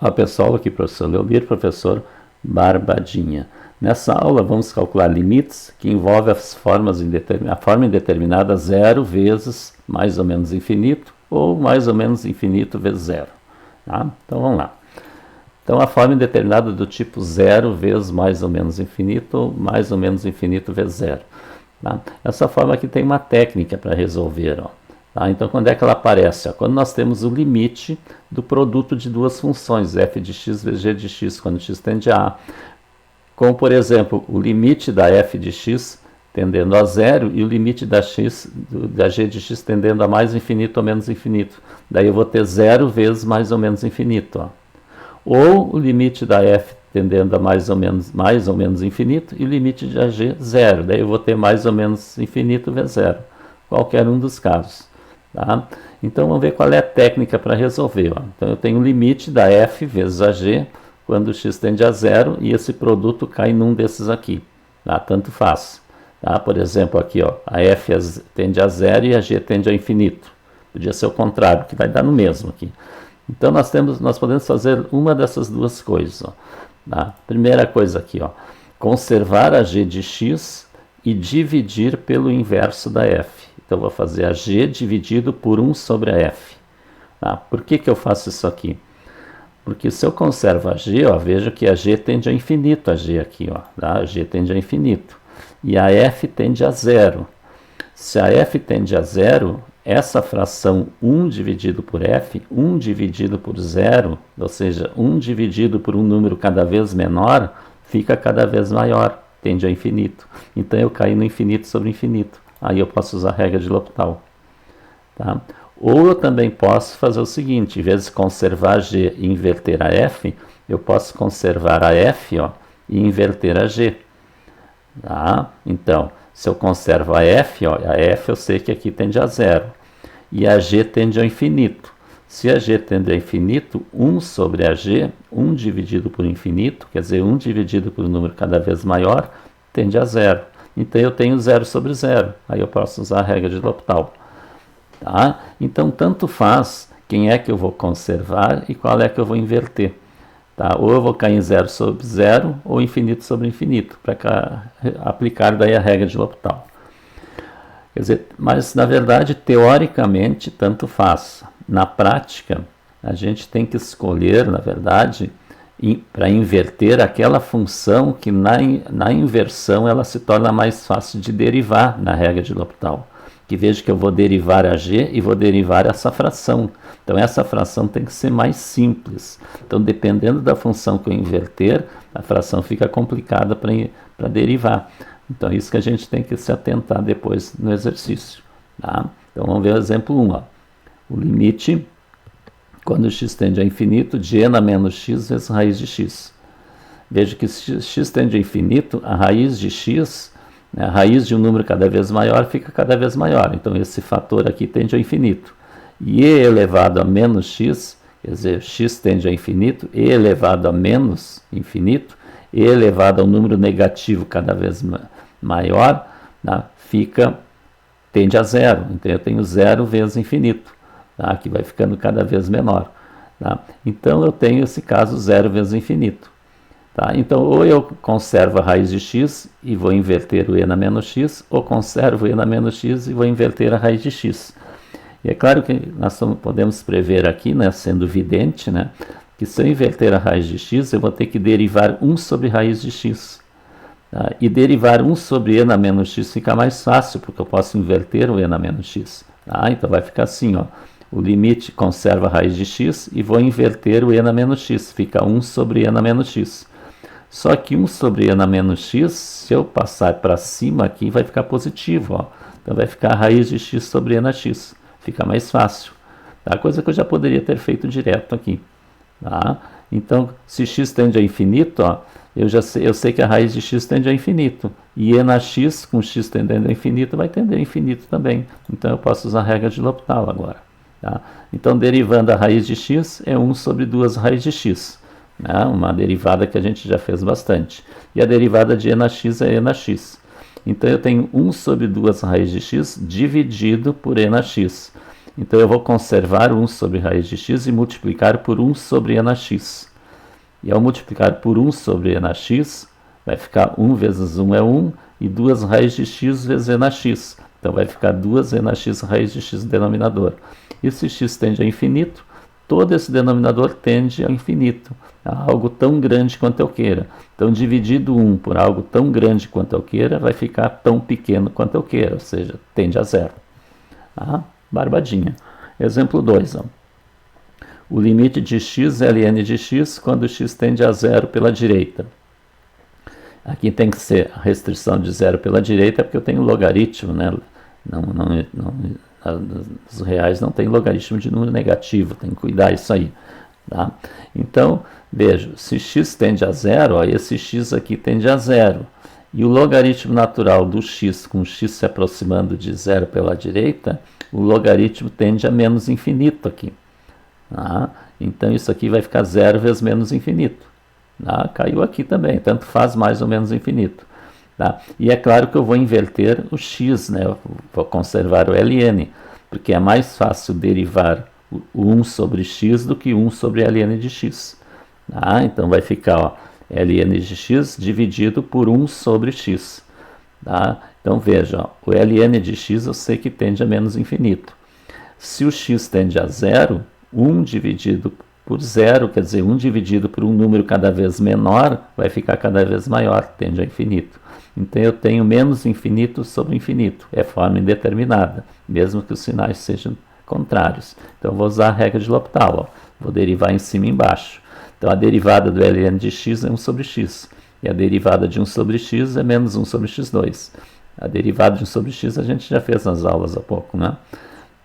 Olá pessoal, aqui professor Leomir, professor Barbadinha. Nessa aula vamos calcular limites que envolvem as formas a forma indeterminada 0 vezes mais ou menos infinito ou mais ou menos infinito vezes zero. Tá? Então vamos lá. Então a forma indeterminada do tipo 0 vezes mais ou menos infinito ou mais ou menos infinito vezes zero. Tá? Essa forma aqui tem uma técnica para resolver. Ó. Tá? Então, quando é que ela aparece? Quando nós temos o limite do produto de duas funções, f de x vezes g de x, quando x tende a a. Como, por exemplo, o limite da f de x tendendo a zero e o limite da g de x tendendo a mais infinito ou menos infinito. Daí eu vou ter 0 vezes mais ou menos infinito. Ó. Ou o limite da f tendendo a mais ou menos infinito e o limite da g, zero. Daí eu vou ter mais ou menos infinito vezes zero. Qualquer um dos casos. Tá? Então vamos ver qual é a técnica para resolver. Ó. Então eu tenho o limite da f vezes a g quando x tende a zero e esse produto cai num desses aqui. Tá? Tanto faz. Tá? Por exemplo, aqui ó, a f tende a zero e a g tende a infinito. Podia ser o contrário, que vai dar no mesmo aqui. Então nós podemos fazer uma dessas duas coisas. Ó. Tá? Primeira coisa aqui, ó, conservar a g de x e dividir pelo inverso da f. Então, eu vou fazer a g dividido por 1 sobre a f. Tá? Por que eu faço isso aqui? Porque se eu conservo a g, ó, vejo que a g tende a infinito, a g aqui. Ó, tá? A g tende a infinito. E a f tende a zero. Se a f tende a zero, essa fração 1 dividido por f, 1 dividido por zero, ou seja, 1 dividido por um número cada vez menor, fica cada vez maior, tende a infinito. Então, eu caio no infinito sobre infinito. Aí eu posso usar a regra de L'Hopital. Tá? Ou eu também posso fazer o seguinte, em vez de conservar g e inverter a f, eu posso conservar a f ó, e inverter a g. Tá? Então, se eu conservo a f eu sei que aqui tende a zero. E a g tende ao infinito. Se a g tende ao infinito, 1 sobre a g, 1 dividido por infinito, quer dizer, 1 dividido por um número cada vez maior, tende a zero. Então, eu tenho 0 sobre 0. Aí eu posso usar a regra de L'Hopital. Tá? Então, tanto faz quem é que eu vou conservar e qual é que eu vou inverter. Tá? Ou eu vou cair em 0 sobre 0 ou infinito sobre infinito, para aplicar daí a regra de L'Hopital. Quer dizer, mas, na verdade, teoricamente, tanto faz. Na prática, a gente tem que escolher, na verdade, para inverter aquela função que na inversão ela se torna mais fácil de derivar na regra de L'Hopital. Que veja que eu vou derivar a g e vou derivar essa fração. Então essa fração tem que ser mais simples. Então dependendo da função que eu inverter, a fração fica complicada para derivar. Então é isso que a gente tem que se atentar depois no exercício. Tá? Então vamos ver o exemplo 1. Ó. O limite... Quando x tende a infinito, de n a menos x vezes raiz de x. Veja que se x tende a infinito, a raiz de x, né, a raiz de um número cada vez maior fica cada vez maior. Então, esse fator aqui tende ao infinito. E e elevado a menos x, quer dizer, x tende a infinito, e elevado a menos infinito, e elevado a um número negativo cada vez maior, né, tende a zero. Então, eu tenho 0 vezes infinito. Tá? Que vai ficando cada vez menor. Tá? Então, eu tenho esse caso 0 vezes infinito. Tá? Então, ou eu conservo a raiz de x e vou inverter o e na menos x, ou conservo o e na menos x e vou inverter a raiz de x. E é claro que nós podemos prever aqui, né, sendo vidente, né, que se eu inverter a raiz de x, eu vou ter que derivar 1 sobre raiz de x. Tá? E derivar 1 sobre e na menos x fica mais fácil, porque eu posso inverter o e na menos x. Tá? Então, vai ficar assim, ó. O limite conserva a raiz de x e vou inverter o e na menos x. Fica 1 sobre e na menos x. Só que 1 sobre e na menos x, se eu passar para cima aqui, vai ficar positivo. Ó. Então vai ficar a raiz de x sobre e na x. Fica mais fácil. Tá? Coisa que eu já poderia ter feito direto aqui. Tá? Então, se x tende a infinito, ó, eu sei que a raiz de x tende a infinito. E e na x, com x tendendo a infinito, vai tender a infinito também. Então eu posso usar a regra de L'Hopital agora. Tá? Então, derivando a raiz de x é 1 sobre 2 raiz de x. Né? Uma derivada que a gente já fez bastante. E a derivada de e na x é e na x. Então, eu tenho 1 sobre 2 raiz de x dividido por e na x. Então, eu vou conservar 1 sobre raiz de x e multiplicar por 1 sobre e na x. E ao multiplicar por 1 sobre e na x, vai ficar 1 vezes 1 é 1, e 2 raiz de x vezes e na x. Então vai ficar 2 e na x raiz de x no denominador. E se x tende a infinito, todo esse denominador tende ao infinito, a algo tão grande quanto eu queira. Então, dividido 1 por algo tão grande quanto eu queira, vai ficar tão pequeno quanto eu queira, ou seja, tende a zero. Ah, barbadinha. Exemplo 2. O limite de x é ln de x quando x tende a zero pela direita. Aqui tem que ser a restrição de zero pela direita, porque eu tenho logaritmo, né? Os reais não tem logaritmo de número negativo, tem que cuidar isso aí. Tá? Então, veja, se x tende a zero, ó, esse x aqui tende a zero. E o logaritmo natural do x, com x se aproximando de zero pela direita, o logaritmo tende a menos infinito aqui. Tá? Então, isso aqui vai ficar zero vezes menos infinito. Tá? Caiu aqui também, tanto faz mais ou menos infinito. Tá? E é claro que eu vou inverter o x, né? Eu vou conservar o ln, porque é mais fácil derivar o 1 sobre x do que 1 sobre ln de x. Tá? Então vai ficar ó, ln de x dividido por 1 sobre x. Tá? Então veja, ó, o ln de x eu sei que tende a menos infinito. Se o x tende a zero, 1 dividido por zero, quer dizer, 1 dividido por um número cada vez menor, vai ficar cada vez maior, tende a infinito. Então eu tenho menos infinito sobre infinito, é forma indeterminada, mesmo que os sinais sejam contrários. Então eu vou usar a regra de L'Hopital, ó. Vou derivar em cima e embaixo. Então a derivada do ln de x é 1 sobre x, e a derivada de 1 sobre x é menos 1 sobre x2. A derivada de 1 sobre x a gente já fez nas aulas há pouco, né?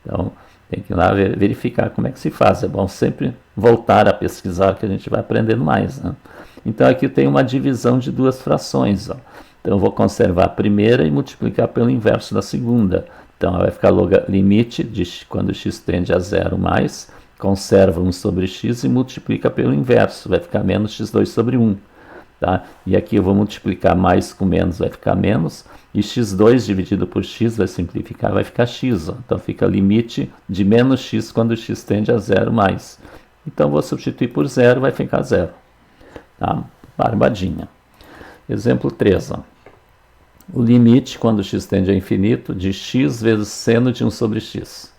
Então tem que ir lá verificar como é que se faz. É bom sempre voltar a pesquisar, que a gente vai aprendendo mais, né? Então aqui tem uma divisão de duas frações, ó. Então eu vou conservar a primeira e multiplicar pelo inverso da segunda. Então vai ficar limite de quando x tende a zero mais, conserva 1 sobre x e multiplica pelo inverso, vai ficar menos x2 sobre 1. Tá? E aqui eu vou multiplicar mais com menos, vai ficar menos, e x2 dividido por x vai simplificar, vai ficar x. Ó. Então fica limite de menos x quando x tende a zero mais. Então vou substituir por zero, vai ficar zero. Tá? Barbadinha. Exemplo 3. Ó. O limite, quando x tende a infinito, de x vezes seno de 1 sobre x.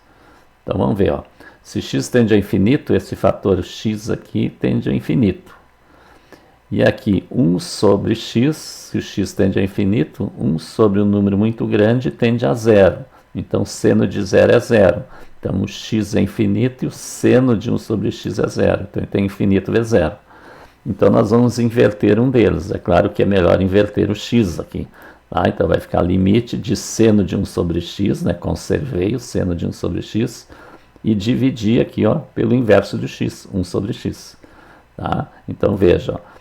Então vamos ver. Ó. Se x tende a infinito, esse fator x aqui tende a infinito. E aqui 1 sobre x, se o x tende a infinito, 1 sobre um número muito grande tende a zero. Então seno de zero é zero. Então o x é infinito e o seno de 1 sobre x é zero. Então ele tem infinito vezes zero. Então nós vamos inverter um deles. É claro que é melhor inverter o x aqui. Tá? Então vai ficar limite de seno de 1 sobre x, né? Conservei o seno de 1 sobre x, e dividir aqui ó, pelo inverso de x, 1 sobre x. Tá? Então veja, ó,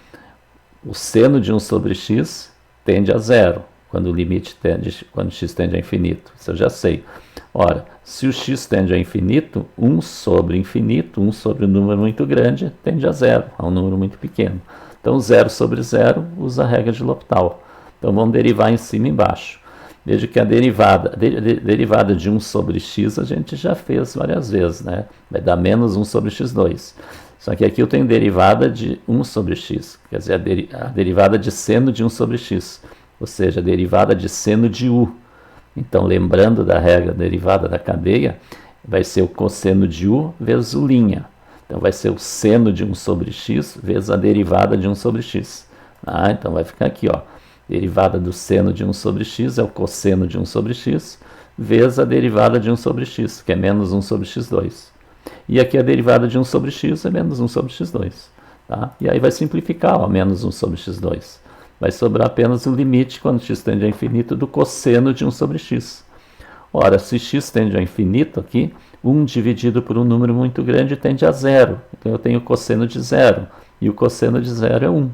o seno de 1 sobre x tende a zero, quando o limite tende, quando x tende a infinito. Isso eu já sei. Ora, se o x tende a infinito, 1 sobre infinito, 1 sobre um número muito grande, tende a zero, a um número muito pequeno. Então, 0 sobre 0 usa a regra de L'Hopital. Então, vamos derivar em cima e embaixo. Veja que a derivada de 1 sobre x a gente já fez várias vezes, né? Vai dar menos 1 sobre x2. Só que aqui eu tenho derivada de 1 sobre x, quer dizer, a derivada de seno de 1 sobre x, ou seja, a derivada de seno de u. Então, lembrando da regra derivada da cadeia, vai ser o cosseno de u vezes u'. Então, vai ser o seno de 1 sobre x vezes a derivada de 1 sobre x. Então, vai ficar aqui, ó. Derivada do seno de 1 sobre x é o cosseno de 1 sobre x, vezes a derivada de 1 sobre x, que é menos 1 sobre x2. E aqui a derivada de 1 sobre x é menos 1 sobre x2. Tá? E aí vai simplificar, ó, menos 1 sobre x2. Vai sobrar apenas o limite, quando x tende a infinito, do cosseno de 1 sobre x. Ora, se x tende a infinito aqui, 1 dividido por um número muito grande tende a zero. Então eu tenho o cosseno de zero. E o cosseno de zero é 1.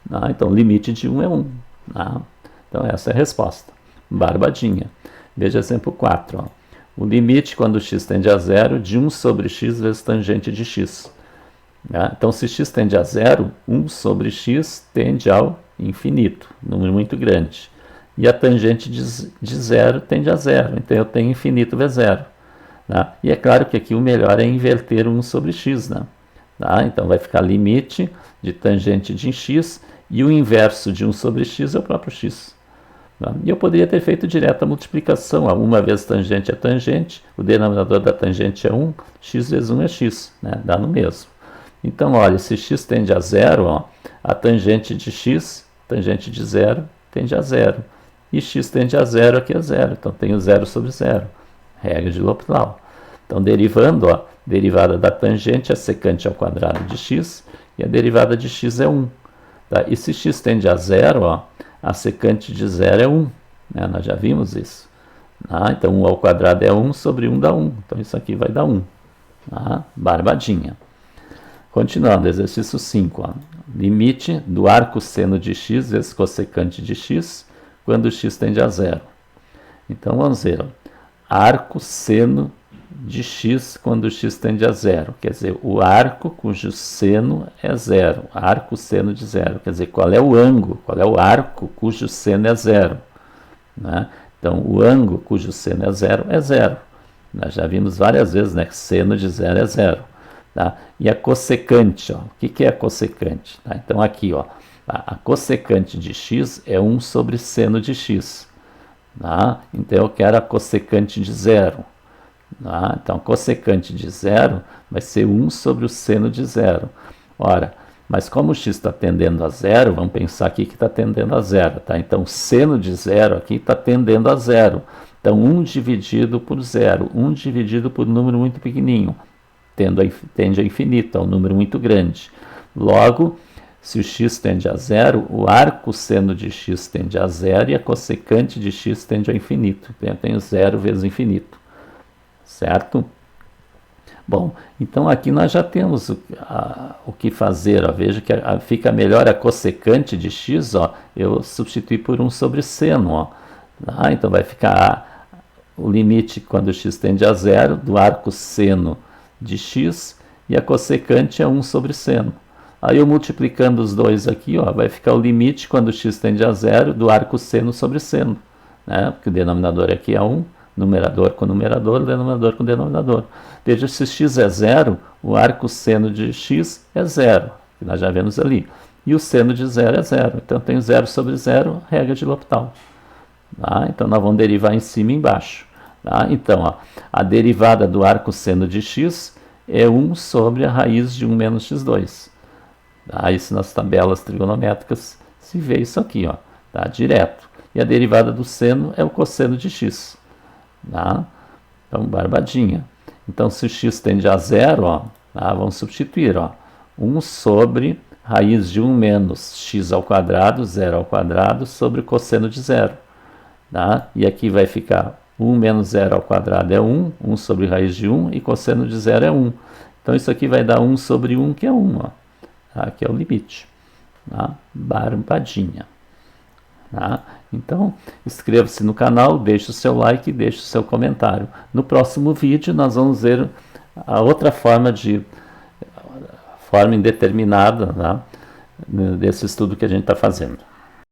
Tá? Então o limite de 1 é 1. Tá? Então essa é a resposta. Barbadinha. Veja exemplo 4. Ó. O limite, quando x tende a zero, de 1 sobre x vezes tangente de x. Tá? Então, se x tende a zero, 1 sobre x tende ao infinito, número muito grande. E a tangente de zero tende a zero, então eu tenho infinito vezes zero. Tá? E é claro que aqui o melhor é inverter 1 sobre x. Né? Tá? Então vai ficar limite de tangente de x, e o inverso de 1 sobre x é o próprio x. Tá? E eu poderia ter feito direto a multiplicação, uma vez tangente é tangente, o denominador da tangente é 1, x vezes 1 é x, né? Dá no mesmo. Então, olha, se x tende a zero, ó, a tangente de x, tangente de zero, tende a zero. E x tende a zero, aqui é zero, então tenho 0 sobre 0, regra de L'Hopital. Então, derivando, ó, derivada da tangente é secante ao quadrado de x, e a derivada de x é 1. Tá? E se x tende a zero, ó, a secante de zero é 1. Né? Nós já vimos isso. Tá? Então, 1 ao quadrado é 1, sobre 1 dá 1. Então, isso aqui vai dar 1. Tá? Barbadinha. Continuando, exercício 5. Ó. Limite do arco seno de x vezes cossecante de x, quando x tende a zero. Então, vamos ver. Ó. Arco seno de x quando x tende a zero. Quer dizer, o arco cujo seno é zero. Arco seno de zero. Quer dizer, qual é o ângulo, qual é o arco cujo seno é zero. Né? Então, o ângulo cujo seno é zero é zero. Nós já vimos várias vezes, né, que seno de zero é zero. Tá? E a cossecante, ó, o que é a cossecante? Tá? Então, aqui, ó, a cossecante de x é 1 sobre seno de x. Tá? Então, eu quero a cossecante de zero. Tá? Então, a cossecante de zero vai ser 1 sobre o seno de zero. Ora, mas como o x está tendendo a zero, vamos pensar aqui que está tendendo a zero. Tá? Então, o seno de zero aqui está tendendo a zero. Então, 1 dividido por zero, 1 dividido por um número muito pequenininho, tende a infinito, é um número muito grande. Logo, se o x tende a zero, o arco seno de x tende a zero e a cossecante de x tende ao infinito. Então, eu tenho zero vezes infinito. Certo? Bom, então aqui nós já temos o que fazer. Ó. Veja que fica melhor a cossecante de x, ó, eu substituir por 1 sobre seno. Ó. Ah, então vai ficar o limite quando x tende a zero do arco seno de x e a cossecante é 1 sobre seno. Aí eu multiplicando os dois aqui, ó, vai ficar o limite quando x tende a zero do arco seno sobre seno. Né? Porque o denominador aqui é 1. Numerador com numerador, denominador com denominador. Veja, se x é zero, o arco seno de x é zero, que nós já vemos ali. E o seno de zero é zero. Então, tem 0 sobre 0, regra de L'Hopital. Tá? Então, nós vamos derivar em cima e embaixo. Tá? Então, ó, a derivada do arco seno de x é 1 sobre a raiz de 1 menos x2. Tá? Isso nas tabelas trigonométricas se vê isso aqui, ó, tá? Direto. E a derivada do seno é o cosseno de x. Tá? Então, barbadinha. Então, se o x tende a zero, ó, tá? Vamos substituir. Ó, 1 sobre raiz de 1 menos x ao quadrado, 0 ao quadrado, sobre o cosseno de zero. Tá? E aqui vai ficar 1 menos 0 ao quadrado é 1, 1 sobre raiz de 1, e cosseno de zero é 1. Então, isso aqui vai dar 1 sobre 1, que é 1. Ó. Tá? Aqui é o limite. Tá? Barbadinha. Tá? Então, inscreva-se no canal, deixe o seu like, deixe o seu comentário. No próximo vídeo, nós vamos ver a outra forma indeterminada, tá? Desse estudo que a gente está fazendo.